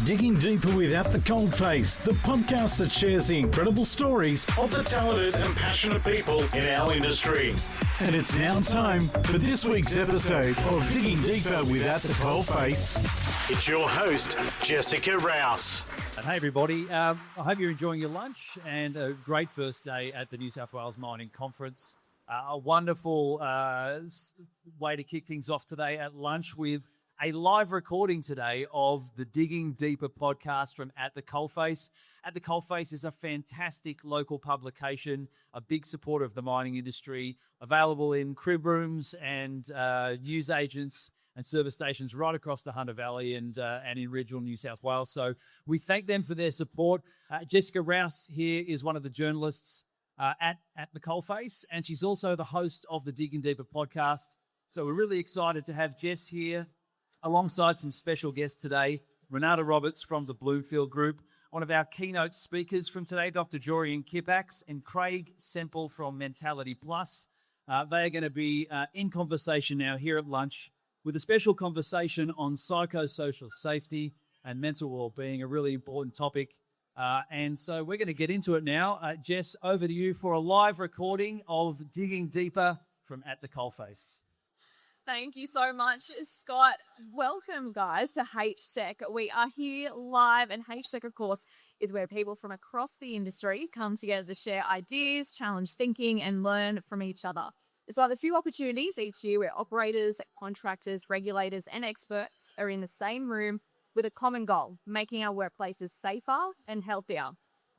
Digging Deeper with At the Coalface, the podcast that shares the incredible stories of the talented and passionate people in our industry. And it's now time for this week's episode of Digging Deeper with At the Coalface. It's your host, Jessica Rouse. Hey everybody, I hope you're enjoying your lunch and a great first day at the New South Wales Mining Conference. A wonderful way to kick things off today at lunch with a live recording today of the Digging Deeper podcast from At the Coalface. At the Coalface is a fantastic local publication, a big supporter of the mining industry, available in crib rooms and news agents and service stations right across the Hunter Valley and in regional New South Wales. So we thank them for their support. Jessica Rouse here is one of the journalists at the Coalface, and she's also the host of the Digging Deeper podcast. So we're really excited to have Jess here alongside some special guests today. Renata Roberts from the Bloomfield Group, one of our keynote speakers from today, Dr. Jorian Kippax, and Craig Semple from Mentality Plus. They are going to be in conversation now here at lunch with a special conversation on psychosocial safety and mental well-being, a really important topic. And so we're going to get into it now. Jess, over to you for a live recording of Digging Deeper from At the Coalface. Thank you so much, Scott. Welcome, guys, to HSEC. We are here live, and HSEC, of course, is where people from across the industry come together to share ideas, challenge thinking, and learn from each other. It's one of the few opportunities each year where operators, contractors, regulators, and experts are in the same room with a common goal, making our workplaces safer and healthier.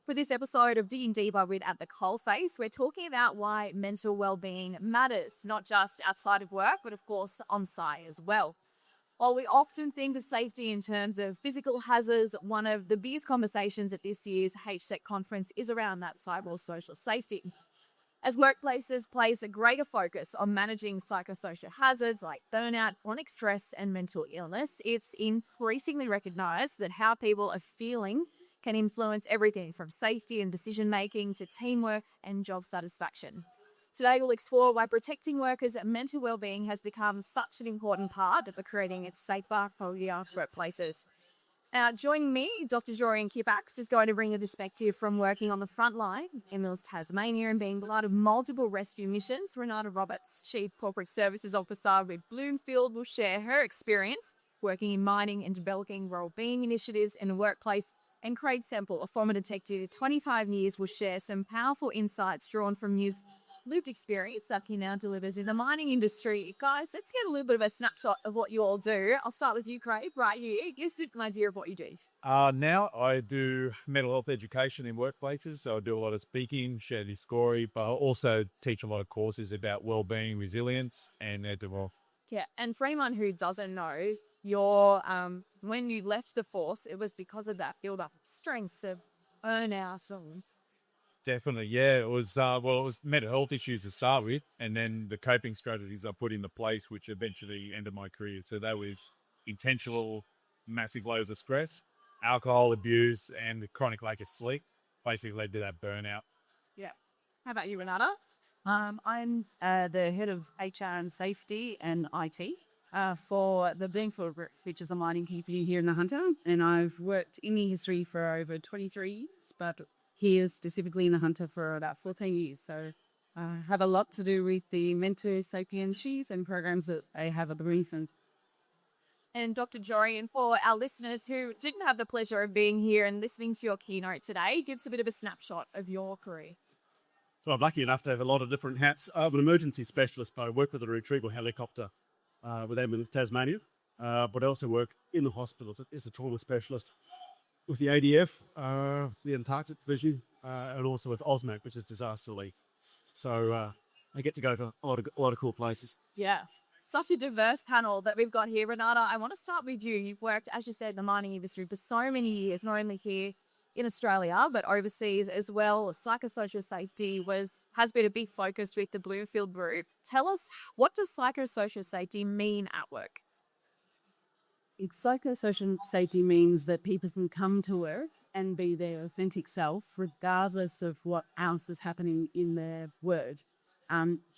For this episode of Digging Deeper with At the Coalface, we're talking about why mental well-being matters, not just outside of work, but of course on site as well. While we often think of safety in terms of physical hazards, one of the biggest conversations at this year's HSEC conference is around that psychosocial safety. As workplaces place a greater focus on managing psychosocial hazards like burnout, chronic stress, and mental illness, it's increasingly recognised that how people are feeling can influence everything from safety and decision-making to teamwork and job satisfaction. Today, we'll explore why protecting workers' mental well-being has become such an important part of creating safer, healthier workplaces. Now, joining me, Dr. Jorian Kippax is going to bring a perspective from working on the front line in Mills, Tasmania, and being part of multiple rescue missions. Renata Roberts, Chief Corporate Services Officer with Bloomfield, will share her experience working in mining and developing well-being initiatives in the workplace. And Craig Semple, a former detective with 25 years, will share some powerful insights drawn from his lived experience that he now delivers in the mining industry. Guys, let's get a little bit of a snapshot of what you all do. I'll start with you, Craig, right here. Give us an idea of what you do. Now I do mental health education in workplaces. So I do a lot of speaking, share this story, but I also teach a lot of courses about wellbeing, resilience, and mental health. Yeah, and for anyone who doesn't know, when you left the force, it was because of that build-up of strengths, of burnout. Definitely, yeah. It was it was mental health issues to start with, and then the coping strategies I put into place, which eventually ended my career. So that was intentional, massive loads of stress, alcohol abuse, and chronic lack of sleep, basically led to that burnout. Yeah. How about you, Renata? I'm the head of HR and safety and IT. For the Bloomfield Group, which is a mining company here in the Hunter, and I've worked in the industry for over 23 years, but here specifically in the Hunter for about 14 years. So I have a lot to do with the mental safety issues and programs that I have at the Bloomfield. And Dr. Jorian, for our listeners who didn't have the pleasure of being here and listening to your keynote today, give us a bit of a snapshot of your career. So I'm lucky enough to have a lot of different hats. I'm an emergency specialist, but I work with a retrieval helicopter with Ambulance Tasmania, but I also work in the hospitals as a trauma specialist with the ADF, the Antarctic Division, and also with OSMAC, which is disaster relief. So I get to go to a lot of cool places. Yeah, such a diverse panel that we've got here. Renata, I want to start with you. You've worked, as you said, in the mining industry for so many years, not only here in Australia, but overseas as well. Psychosocial safety has been a big focus with the Bloomfield Group. Tell us, what does psychosocial safety mean at work? Psychosocial safety means that people can come to work and be their authentic self, regardless of what else is happening in their world.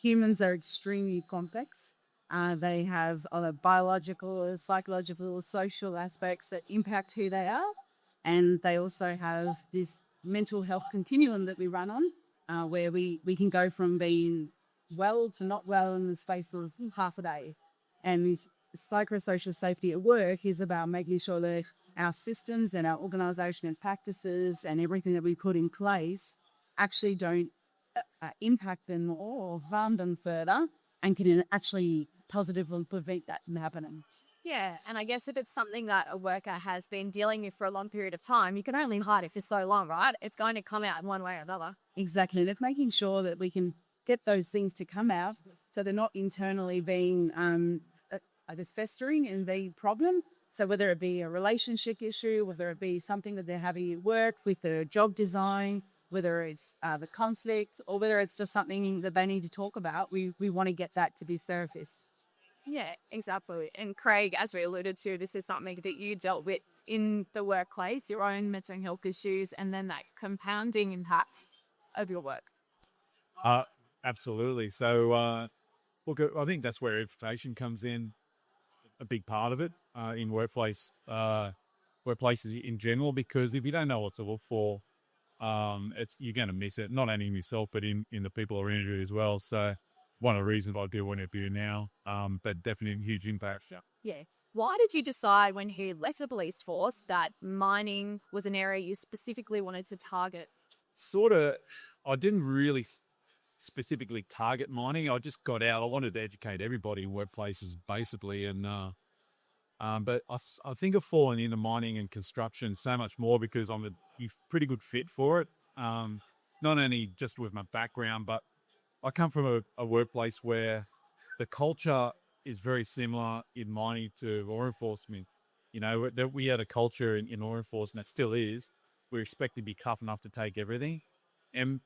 Humans are extremely complex, They have other biological, psychological, social aspects that impact who they are. And they also have this mental health continuum that we run on, where we can go from being well to not well in the space of half a day. And psychosocial safety at work is about making sure that our systems and our organisation and practices and everything that we put in place actually don't impact them or harm them further, and can actually positively prevent that from happening. Yeah, and I guess if it's something that a worker has been dealing with for a long period of time, you can only hide it for so long, right? It's going to come out in one way or another. Exactly. And it's making sure that we can get those things to come out so they're not internally being, I guess, festering and the problem. So whether it be a relationship issue, whether it be something that they're having at work with their job design, whether it's the conflict, or whether it's just something that they need to talk about, we want to get that to be surfaced. Yeah, exactly. And Craig, as we alluded to, this is something that you dealt with in the workplace, your own mental health issues, and then that compounding impact of your work. Absolutely. So, look, I think that's where education comes in, a big part of it in workplaces in general, because if you don't know what to look for, you're going to miss it, not only in yourself, but in the people around you as well. So one of the reasons I do what I do now, but definitely a huge impact. Yeah. Why did you decide when you left the police force that mining was an area you specifically wanted to target? Sort of, I didn't really specifically target mining. I just got out. I wanted to educate everybody in workplaces, basically, and but I think I've fallen into mining and construction so much more because I'm a pretty good fit for it. Not only just with my background, but I come from a workplace where the culture is very similar in mining to law enforcement. You know, that we had a culture in law enforcement that still is. We're expected to be tough enough to take everything. And,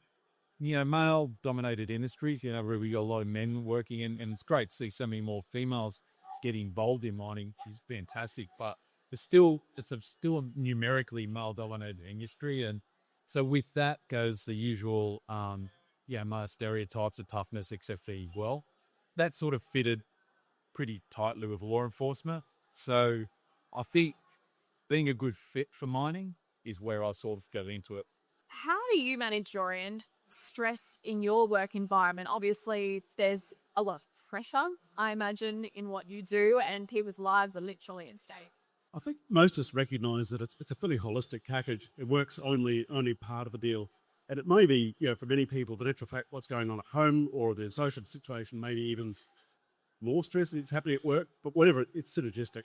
you know, male-dominated industries, you know, where we got a lot of men working in, and it's great to see so many more females get involved in mining. It's fantastic, but it's still a numerically male-dominated industry. And so with that goes the usual, male stereotypes of toughness, except for well, that sort of fitted pretty tightly with law enforcement. So I think being a good fit for mining is where I sort of got into it. How do you manage, Dorian, stress in your work environment? Obviously, there's a lot of pressure, I imagine, in what you do, and people's lives are literally at stake. I think most of us recognise that it's a fairly holistic package. It works only part of a deal. And it may be, you know, for many people, the natural fact what's going on at home or their social situation, maybe even more stress is happening at work, but whatever, it's synergistic.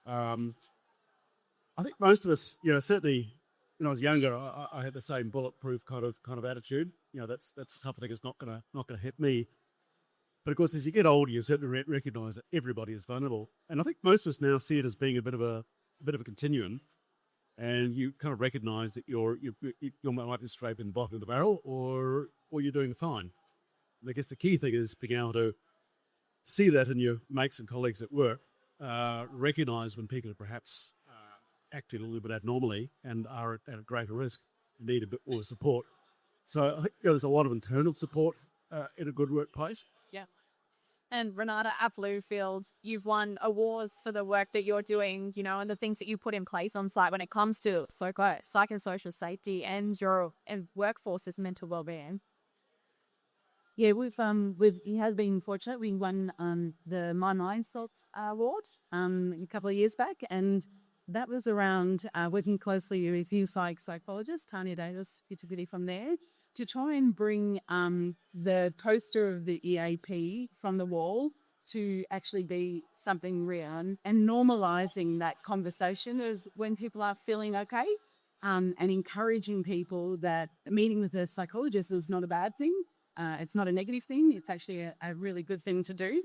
I think most of us, you know, certainly when I was younger, I had the same bulletproof kind of attitude. You know, that's the type of thing that's not gonna hit me. But of course, as you get older, you certainly recognise that everybody is vulnerable, and I think most of us now see it as being a bit of a continuum. And you kind of recognise that you might be scraping the bottom of the barrel, or you're doing fine. And I guess the key thing is being able to see that in your mates and colleagues at work, recognise when people are perhaps acting a little bit abnormally and are at a greater risk and need a bit more support. So I think there's a lot of internal support in a good workplace. Yeah. And Renata Bluefield, you've won awards for the work that you're doing, you know, and the things that you put in place on site when it comes to psychosocial safety and your workforce's mental well-being. Yeah, he has been fortunate. We won the My Mind Salt Award a couple of years back, and that was around working closely with you psychologist Tanya Davis, Pitagidi from there, to try and bring the poster of the EAP from the wall to actually be something real, and normalising that conversation as when people are feeling okay, and encouraging people that meeting with a psychologist is not a bad thing. It's not a negative thing. It's actually a really good thing to do.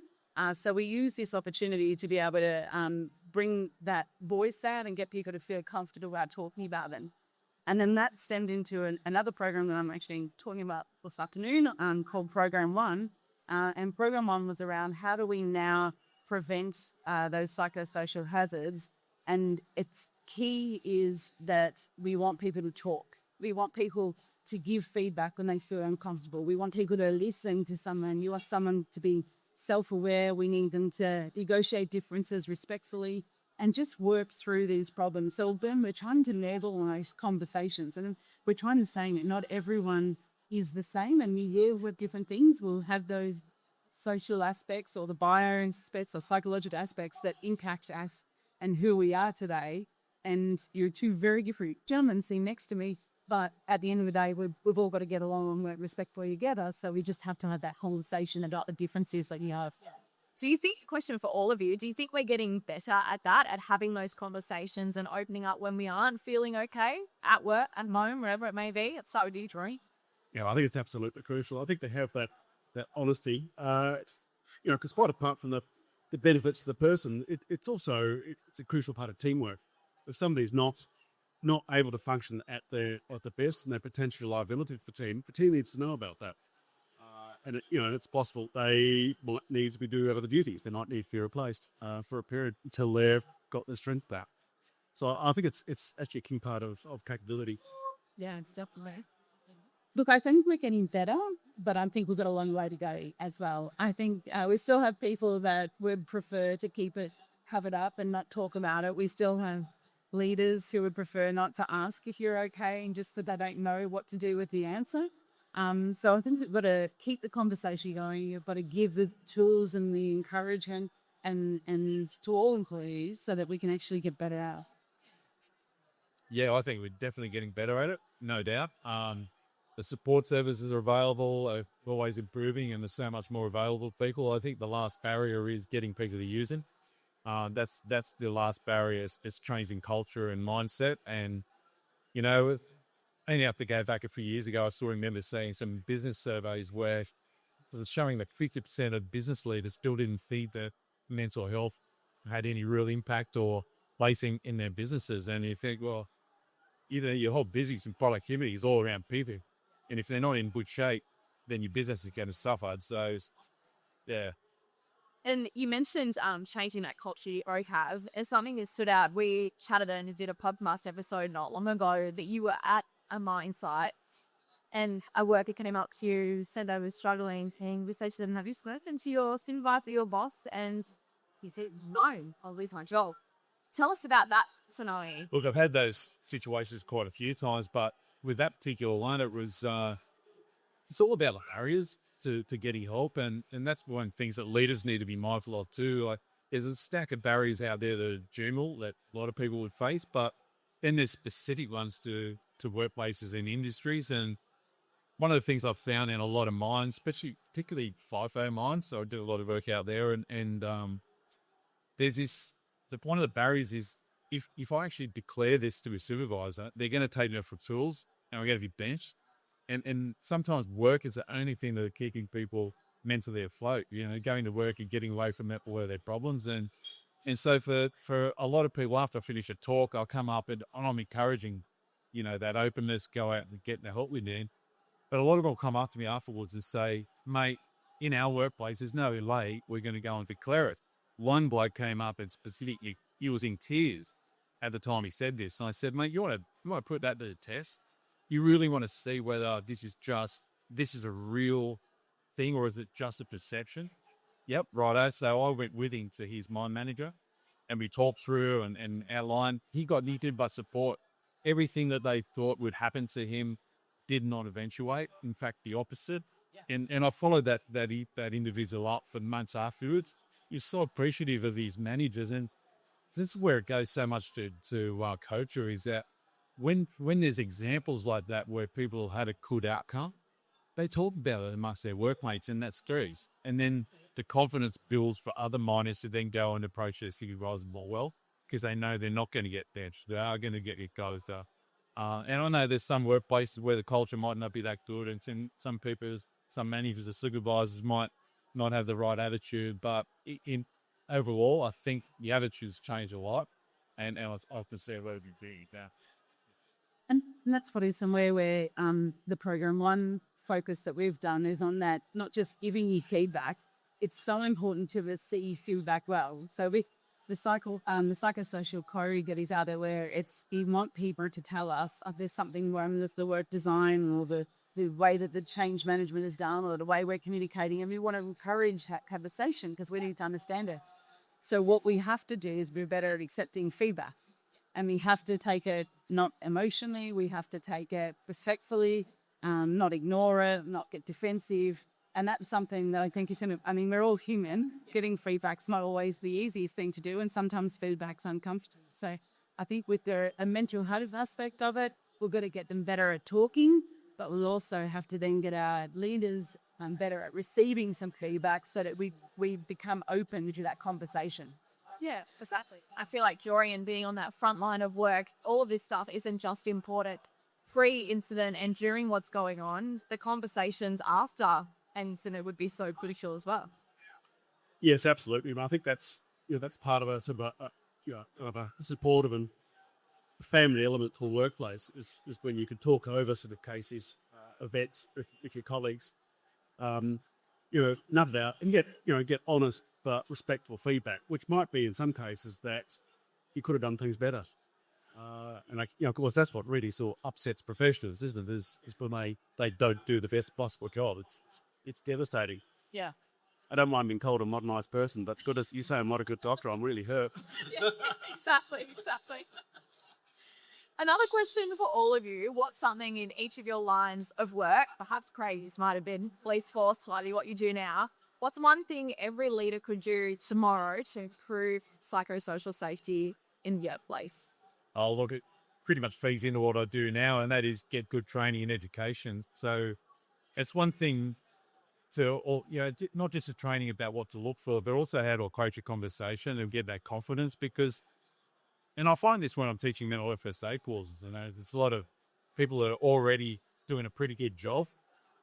So we use this opportunity to be able to bring that voice out and get people to feel comfortable about talking about them. And then that stemmed into another program that I'm actually talking about this afternoon called Program 1. And Program 1 was around how do we now prevent those psychosocial hazards. And its key is that we want people to talk. We want people to give feedback when they feel uncomfortable. We want people to listen to someone. You want someone to be self-aware. We need them to negotiate differences respectfully and just work through these problems. So Ben, we're trying to normalize conversations, and we're trying to say that not everyone is the same, and we hear with different things. We'll have those social aspects or the bio aspects or psychological aspects that impact us and who we are today. And you're two very different gentlemen sitting next to me, but at the end of the day, we've all got to get along and work respectfully together. So we just have to have that conversation about the differences that you have. Do you think, question for all of you, do you think we're getting better at that, at having those conversations and opening up when we aren't feeling okay at work, at home, wherever it may be? Let's start with you, Troy. Yeah, I think it's absolutely crucial. I think they have that honesty, because quite apart from the benefits to the person, it's also a crucial part of teamwork. If somebody's not able to function at the best and their potential liability for the team needs to know about that. And it's possible they might need to be doing other duties. They might need to be replaced for a period until they've got their strength back. So I think it's actually a key part of capability. Yeah, definitely. Look, I think we're getting better, but I think we've got a long way to go as well. I think we still have people that would prefer to keep it covered up and not talk about it. We still have leaders who would prefer not to ask if you're okay and just that they don't know what to do with the answer. So I think we've got to keep the conversation going. You've got to give the tools and the encouragement and to all employees so that we can actually get better out. Yeah, I think we're definitely getting better at it, no doubt. The support services are available, always improving, and there's so much more available to people. I think the last barrier is getting people to use it. That's the last barrier is changing culture and mindset. And, I only have to go back a few years ago, I still remember seeing some business surveys where it was showing that 50% of business leaders still didn't feed that mental health had any real impact or placing in their businesses. And you think, well, either your whole business and productivity is all around people. And if they're not in good shape, then your business is going to suffer. So, yeah. And you mentioned changing that culture you both have. As something that stood out, we chatted and did a podcast episode not long ago that you were at a mine site and a worker came up to you, said they were struggling, and we said to them, have you spoken to your supervisor, your boss? And he said, no, I'll lose my job. Tell us about that scenario. Look, I've had those situations quite a few times, but with that particular one, it was it's all about the barriers to getting help, and that's one of the things that leaders need to be mindful of too. Like, there's a stack of barriers out there that are general that a lot of people would face, but then there's specific ones to workplaces and industries. And one of the things I've found in a lot of mines, particularly FIFO mines, so I do a lot of work out there, and there's this. One of the barriers is if I actually declare this to a supervisor, they're going to take me for tools and we're going to be benched. And sometimes work is the only thing that are keeping people mentally afloat, going to work and getting away from all of their problems. And so for a lot of people, after I finish a talk, I'll come up and I'm encouraging, that openness, go out and get the help we need. But a lot of them will come up to me afterwards and say, mate, in our workplace, there's no way we're going to go and declare it. One bloke came up and specifically, he was in tears at the time he said this. And I said, mate, you want to put that to the test? You really want to see whether this is a real thing or is it just a perception? Yep, righto. So I went with him to his mine manager and we talked through and outlined. He got nothing but support. Everything that they thought would happen to him did not eventuate. In fact, the opposite. And I followed that individual up for months afterwards. You're so appreciative of these managers, and this is where it goes so much to culture, is that when there's examples like that where people had a good outcome, they talk about it amongst their workmates, and that screws. And then the confidence builds for other miners to then go and approach their supervisors more well, because they know they're not going to get benched. They are going to get goes there. And I know there's some workplaces where the culture might not be that good, and some managers or supervisors might not have the right attitude, but in overall, I think the attitudes change a lot, and I can see where it would be now. And that's what is somewhere where the program one focus that we've done is on that, not just giving you feedback. It's so important to receive feedback well. So the psychosocial query that is out there where we want people to tell us, there's something wrong with the work design or the the way that the change management is done or the way we're communicating, and we want to encourage that conversation because we need to understand it. So what we have to do is be better at accepting feedback, and we have to take it not emotionally, we have to take it respectfully, not ignore it, not get defensive. And that's something that I think is we're all human. Getting feedback's not always the easiest thing to do, and sometimes feedback's uncomfortable. So I think with a mental health aspect of it, we've got to get them better at talking, but we'll also have to then get our leaders better at receiving some feedback so that we become open to that conversation. Yeah, exactly. I feel like Dorian being on that front line of work, all of this stuff isn't just important pre-incident and during what's going on. The conversations after an incident would be so crucial as well. Yes, absolutely. I think that's part of a sort of a supportive and family element to the workplace is when you can talk over sort of cases, events with your colleagues, nut it out and get honest but respectful feedback, which might be in some cases that you could have done things better. Of course, that's what really sort of upsets professionals, isn't it? Is when they don't do the best possible job. It's devastating. Yeah. I don't mind being called a modernised person, but good as you say, I'm not a good doctor. I'm really hurt. Yeah, exactly. Another question for all of you. What's something in each of your lines of work, perhaps Craig, this might have been police force, slightly what you do now. What's one thing every leader could do tomorrow to improve psychosocial safety in the workplace? Oh, look, it pretty much feeds into what I do now, and that is get good training and education. So it's one thing to, not just a training about what to look for, but also how to approach a conversation and get that confidence and I find this when I'm teaching mental health first aid courses, there's a lot of people that are already doing a pretty good job,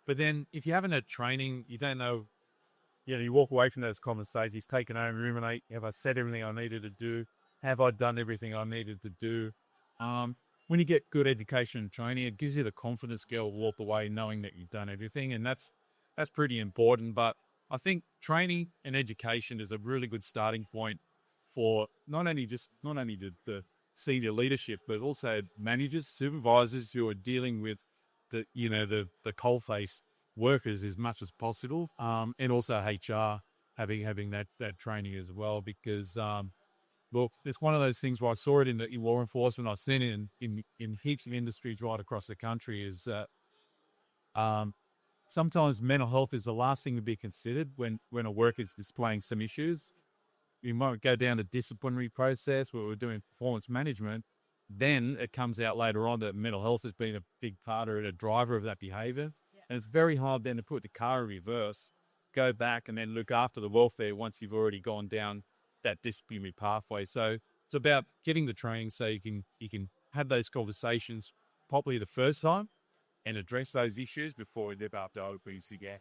but then if you haven't had training, you don't know, you walk away from those conversations, take it home, ruminate, have I said everything I needed to do? Have I done everything I needed to do? When you get good education and training, it gives you the confidence to go walk away knowing that you've done everything, and that's pretty important. But I think training and education is a really good starting point for not only the senior leadership, but also managers, supervisors who are dealing with the coalface workers as much as possible, and also HR having that training as well, because look, it's one of those things where I saw it in law enforcement. I've seen it in heaps of industries right across the country. Is that sometimes mental health is the last thing to be considered when a worker is displaying some issues. You might go down the disciplinary process where we're doing performance management. Then it comes out later on that mental health has been a big part or a driver of that behaviour. Yeah. And it's very hard then to put the car in reverse, go back and then look after the welfare once you've already gone down that disciplinary pathway. So it's about getting the training so you can have those conversations properly the first time and address those issues before we live up to OPs again.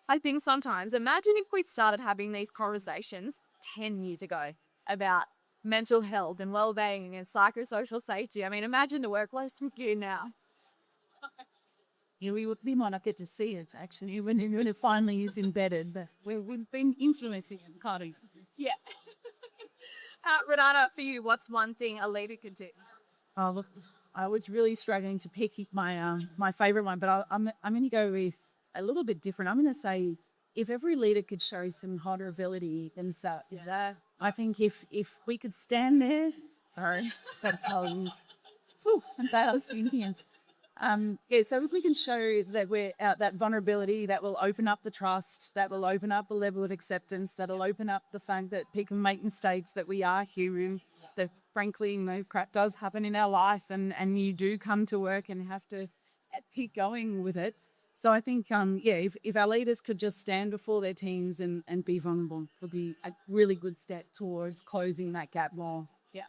I think sometimes, imagine if we started having these conversations 10 years ago about mental health and wellbeing and psychosocial safety. I mean, imagine the workplace we're in now. Yeah, we might not get to see it actually when it finally is embedded, but we've been influencing it, kind of. Yeah. Renata, for you, what's one thing a leader could do? Oh, look, I was really struggling to pick my favourite one, but I'm going to go with a little bit different. I'm going to say if every leader could show some vulnerability themselves, I think if we could stand there, sorry, that's how it is. Whew, that I was thinking. So if we can show that we're out that vulnerability, that will open up the trust, that will open up a level of acceptance, that'll open up the fact that people make mistakes, that we are human, that frankly, crap does happen in our life, and you do come to work and have to keep going with it. So I think, if our leaders could just stand before their teams and be vulnerable, it would be a really good step towards closing that gap more. Yeah.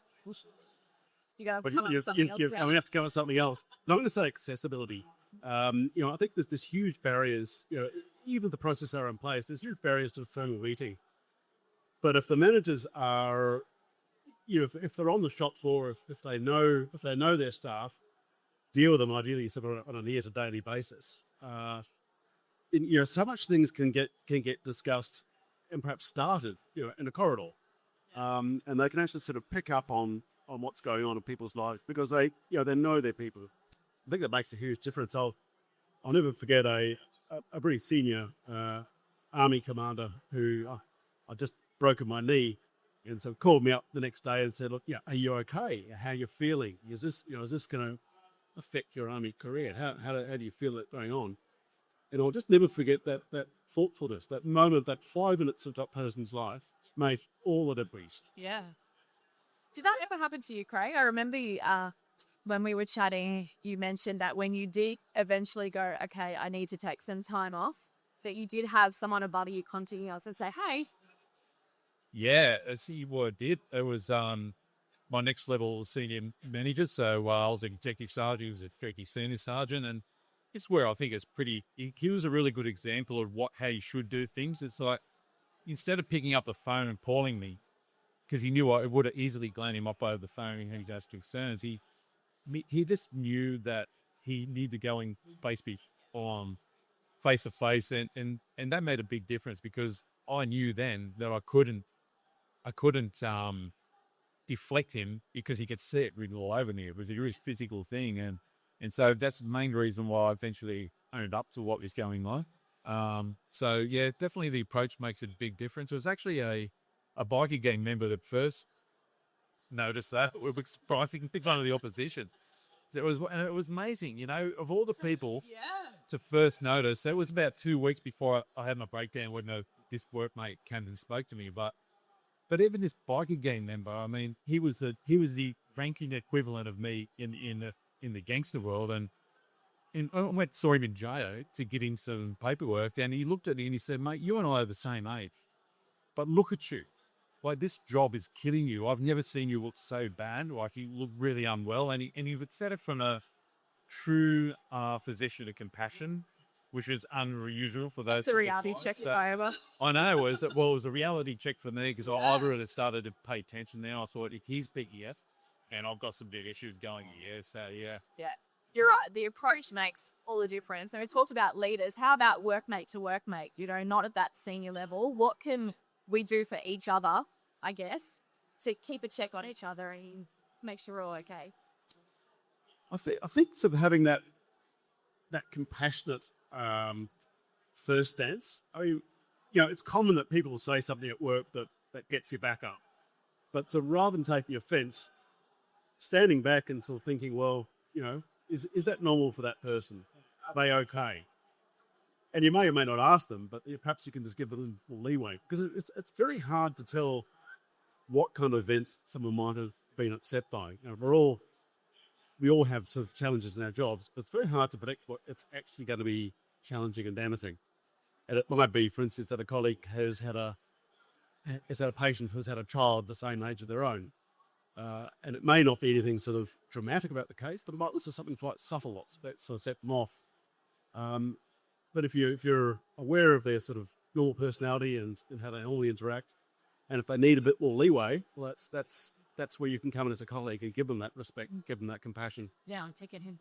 You got to come up with something else. We have to cover something else. I'm going to say accessibility. I think there's huge barriers. Even if the processes are in place, there's huge barriers to the firm meeting. But if the managers are, if they're on the shop floor, if they know their staff, deal with them ideally sort of on a near to daily basis. So much things can get discussed and perhaps started, in a corridor, and they can actually sort of pick up on what's going on in people's lives because they know their people. I think that makes a huge difference. I'll never forget a pretty senior army commander who I just broken my knee, and so called me up the next day and said, "Look, yeah, are you okay? How you feeling? Is this going to affect your army career? How do you feel that going on?" And I'll just never forget that thoughtfulness, that moment, that 5 minutes of that person's life made all the difference. Yeah. Did that ever happen to you, Craig? I remember you, when we were chatting, you mentioned that when you did eventually go, okay, I need to take some time off, that you did have someone above you contacting us and say, hey. Yeah, see what I did. It was my next level senior manager. So I was an executive sergeant, he was a executive senior sergeant, and it's where I think it's pretty. He was a really good example of how you should do things. It's like instead of picking up the phone and calling me, because he knew I would have easily gladden him up over the phone and he's asked concerns. He just knew that he needed to go in face to face, and that made a big difference because I knew then that I couldn't deflect him because he could see it written all over me. It was a really physical thing, and so that's the main reason why I eventually owned up to what was going on. So yeah, definitely the approach makes a big difference. It was actually a bikie gang member that first noticed that. It was surprising, big one of the opposition. So it was amazing, of all the people to first notice. It was about 2 weeks before I had my breakdown when this workmate came and spoke to me. But even this bikie gang member, I mean, he was the ranking equivalent of me in the gangster world, and I saw him in jail to get him some paperwork, and he looked at me and he said, "Mate, you and I are the same age, but look at you. Like, this job is killing you. I've never seen you look so bad. Like, you look really unwell." And he would said it from a true position of compassion, which is unusual for those. It's a reality check if I ever. I know. It was a reality check for me because I really started to pay attention now. I thought, if he's big here, and I've got some big issues going here, so yeah. Yeah. You're right. The approach makes all the difference. And we talked about leaders. How about workmate to workmate? Not at that senior level. What can we do for each other, I guess, to keep a check on each other and make sure we're all okay? I think sort of having that compassionate first stance. I mean, it's common that people will say something at work that gets you back up. But so rather than taking offence, standing back and sort of thinking, well, is that normal for that person? Are they okay? And you may or may not ask them, but perhaps you can just give them a little leeway, because it's very hard to tell what kind of event someone might have been upset by. We all have sort of challenges in our jobs, but it's very hard to predict what it's actually going to be challenging and damaging. And it might be, for instance, that a colleague has had a patient who's had a child the same age of their own. And it may not be anything sort of dramatic about the case, but it might list to something like suffer lots that sort of set them off. But if you're aware of their sort of normal personality and how they normally interact, and if they need a bit more leeway, well, that's where you can come in as a colleague and give them that respect, give them that compassion. Yeah, I'll take it in.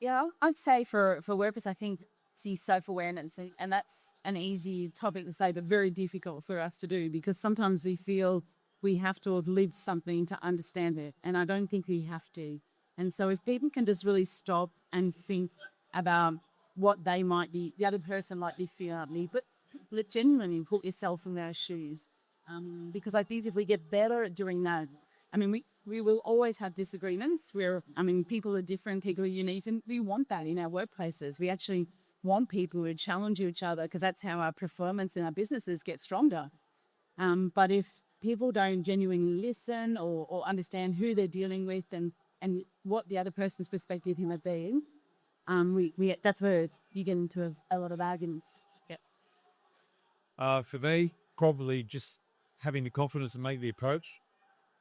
Yeah, I'd say for workers, I think see self-awareness, and that's an easy topic to say, but very difficult for us to do, because sometimes we feel we have to have lived something to understand it, and I don't think we have to. And so if people can just really stop and think about what the other person might be feeling, but genuinely put yourself in their shoes. Because I think if we get better at doing that, I mean, we will always have disagreements people are different, people are unique, and we want that in our workplaces. We actually want people who challenge each other, because that's how our performance in our businesses get stronger. But if people don't genuinely listen or understand who they're dealing with and what the other person's perspective might be, that's where you get into a lot of arguments. Yeah. For me, probably just having the confidence to make the approach,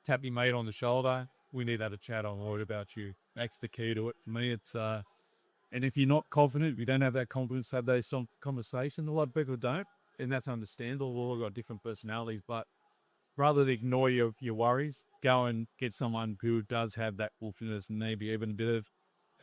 tap your mate on the shoulder. We need to have a chat. I'm worried about you. That's the key to it. For me, it's and if you're not confident, if you don't have that confidence to have those conversations, a lot of people don't, and that's understandable. We've all got different personalities, but rather than ignore your worries, go and get someone who does have that confidence and maybe even a bit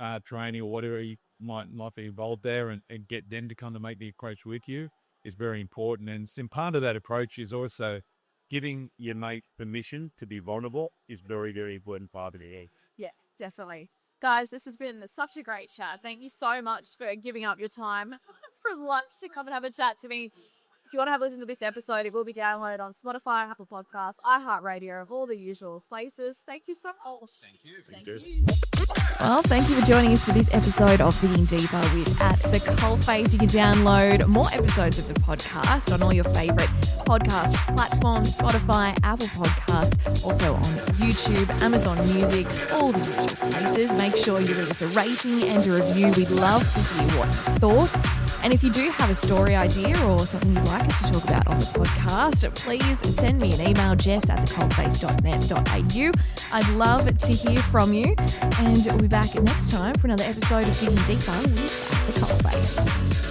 of training or whatever you might be involved there, and get them to kind of make the approach with you is very important. And part of that approach is also giving your mate permission to be vulnerable is very, very important part of it. Yeah, definitely. Guys, this has been such a great chat. Thank you so much for giving up your time from lunch to come and have a chat to me. If you want to have a listen to this episode, it will be downloaded on Spotify, Apple Podcasts, iHeartRadio, all the usual places. Thank you so much. Thank you. Well, thank you for joining us for this episode of Digging Deeper with At the Coalface. You can download more episodes of the podcast on all your favourite podcast platforms, Spotify, Apple Podcasts, also on YouTube, Amazon Music, all the usual places. Make sure you leave us a rating and a review. We'd love to hear what you thought. And if you do have a story idea or something you'd like us to talk about on the podcast, please send me an email, jess@thecoalface.net.au. I'd love to hear from you, and we'll be back next time for another episode of Digging Deeper with At the Coalface.